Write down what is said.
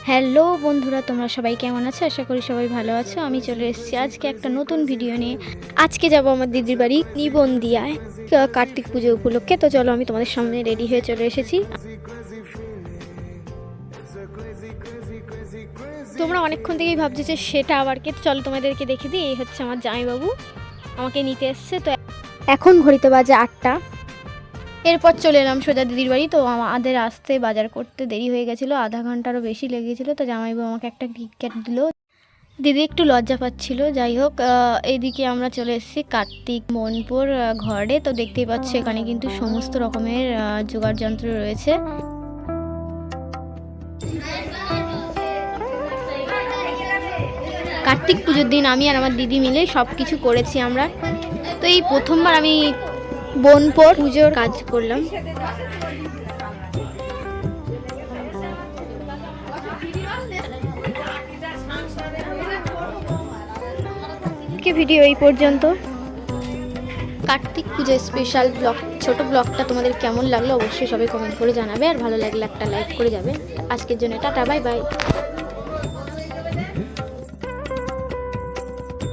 Hello বন্ধুরা, তোমরা সবাই কেমন আছো? আশা করি সবাই ভালো আছো। আমি চলে এসেছি আজকে একটা নতুন ভিডিও নিয়ে। আজকে যাব আমার দিদির বাড়ি নিবন্দিয়ায় কার্তিক পুজো উপলক্ষে। তো চলো, আমি তোমাদের সামনে রেডি হয়ে চলে এসেছি। তোমরা অনেকক্ষণ থেকেই ভাবছো যে সেটা আবার কে। চলো তোমাদেরকে দেখে দিই। এই হচ্ছে আমার জামাইবাবু, আমাকে নিতে এসছে। তো এখন ঘড়িতে বাজে 8টা। এরপর চলে এলাম সোজা দিদির বাড়ি। তো আমাদের আসতে বাজার করতে দেরি হয়ে গেছিলো, আধা ঘন্টারও বেশি লেগেছিলো। তো জামাইবাবু আমাকে একটা কিটক্যাট দিল। দিদি একটু লজ্জা পাচ্ছিল। যাই হোক, এইদিকে আমরা চলে এসেছি কার্তিক মনপুর ঘরে। তো দেখতেই পাচ্ছ এখানে কিন্তু সমস্ত রকমের জোগাড় যন্ত্র রয়েছে। কার্তিক পুজোর দিন আমি আর আমার দিদি মিলে সব কিছু করেছি আমরা। তো এই প্রথমবার আমি বোনপোর পুজোর কাজ করলাম। ভিডিও এই পর্যন্ত। কার্তিক পুজোর স্পেশাল ব্লগ, ছোট ব্লগটা তোমাদের কেমন লাগলো অবশ্যই সবাই কমেন্ট করে জানাবে। আর ভালো লাগলে একটা লাইক করে যাবে। আজকের জন্য টাটা, বাই বাই।